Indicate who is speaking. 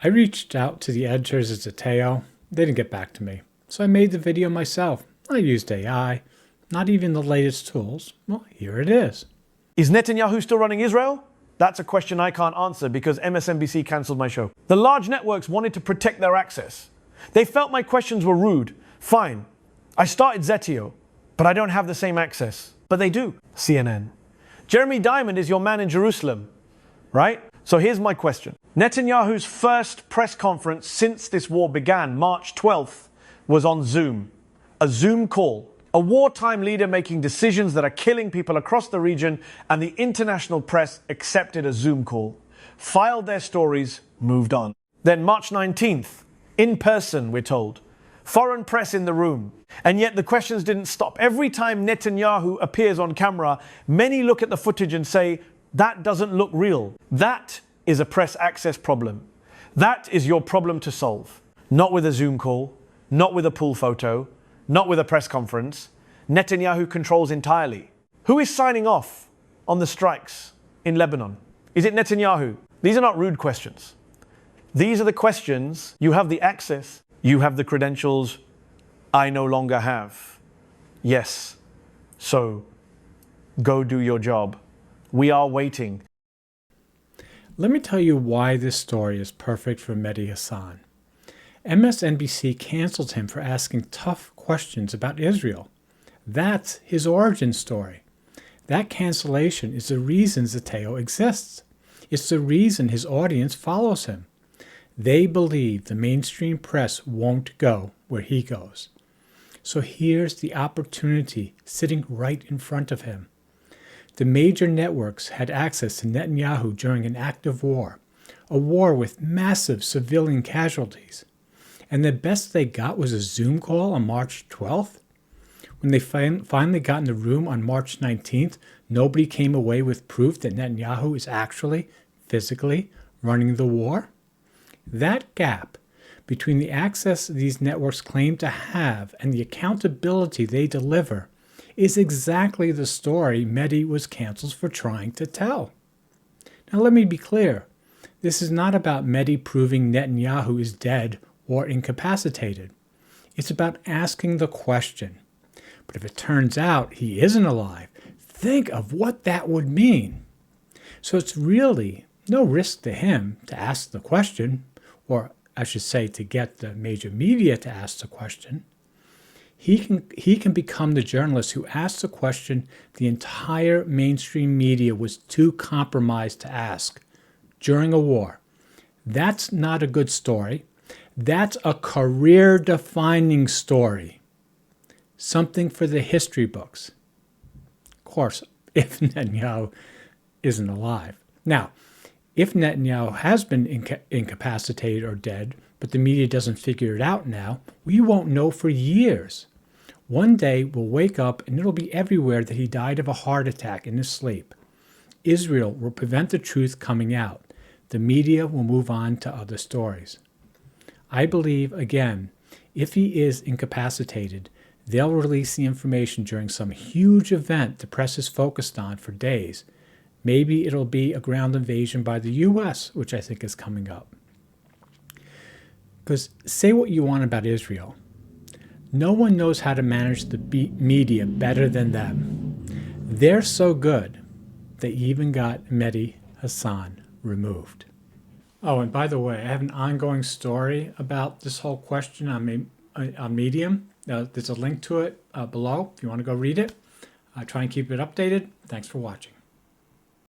Speaker 1: I reached out to the editors at Zeteo. They didn't get back to me. So I made the video myself. I used AI. Not even the latest tools. Well, here it is.
Speaker 2: Is Netanyahu still running Israel? That's a question I can't answer because MSNBC cancelled my show. The large networks wanted to protect their access. They felt my questions were rude. Fine. I started Zeteo, but I don't have the same access. But they do. CNN. Jeremy Diamond is your man in Jerusalem, right? So here's my question. Netanyahu's first press conference since this war began, March 12th, was on Zoom. A Zoom call. A wartime leader making decisions that are killing people across the region, and the international press accepted a Zoom call, filed their stories, moved on. Then March 19th, in person, we're told. Foreign press in the room. And yet the questions didn't stop. Every time Netanyahu appears on camera, many look at the footage and say, that doesn't look real. That is a press access problem. That is your problem to solve. Not with a Zoom call, not with a pool photo, not with a press conference. Netanyahu controls entirely. Who is signing off on the strikes in Lebanon? Is it Netanyahu? These are not rude questions. These are the questions you have the access, you have the credentials, I no longer have. Yes, so go do your job. We are waiting.
Speaker 1: Let me tell you why this story is perfect for Mehdi Hasan. MSNBC canceled him for asking tough questions about Israel. That's his origin story. That cancellation is the reason Zeteo exists. It's the reason his audience follows him. They believe the mainstream press won't go where he goes. So here's the opportunity sitting right in front of him. The major networks had access to Netanyahu during an active war, a war with massive civilian casualties. And the best they got was a Zoom call on March 12th. When they finally got in the room on March 19th, nobody came away with proof that Netanyahu is actually, physically, running the war. That gap between the access these networks claim to have and the accountability they deliver is exactly the story Mehdi was canceled for trying to tell. Now let me be clear. This is not about Mehdi proving Netanyahu is dead or incapacitated. It's about asking the question. But if it turns out he isn't alive, think of what that would mean. So it's really no risk to him to ask the question, or I should say to get the major media to ask the question. He can become the journalist who asks a question the entire mainstream media was too compromised to ask during a war. That's not a good story. That's a career-defining story. Something for the history books. Of course, if Netanyahu isn't alive. Now, if Netanyahu has been incapacitated or dead, but the media doesn't figure it out now, we won't know for years. One day we'll wake up and it'll be everywhere that he died of a heart attack in his sleep. Israel will prevent the truth coming out. The media will move on to other stories. I believe, again, if he is incapacitated, they'll release the information during some huge event the press is focused on for days. Maybe it'll be a ground invasion by the U.S., which I think is coming up. Because say what you want about Israel. No one knows how to manage the media better than them. They're so good, they even got Mehdi Hasan removed. Oh, and by the way, I have an ongoing story about this whole question on Medium. There's a link to it below if you want to go read it. Try and keep it updated. Thanks for watching.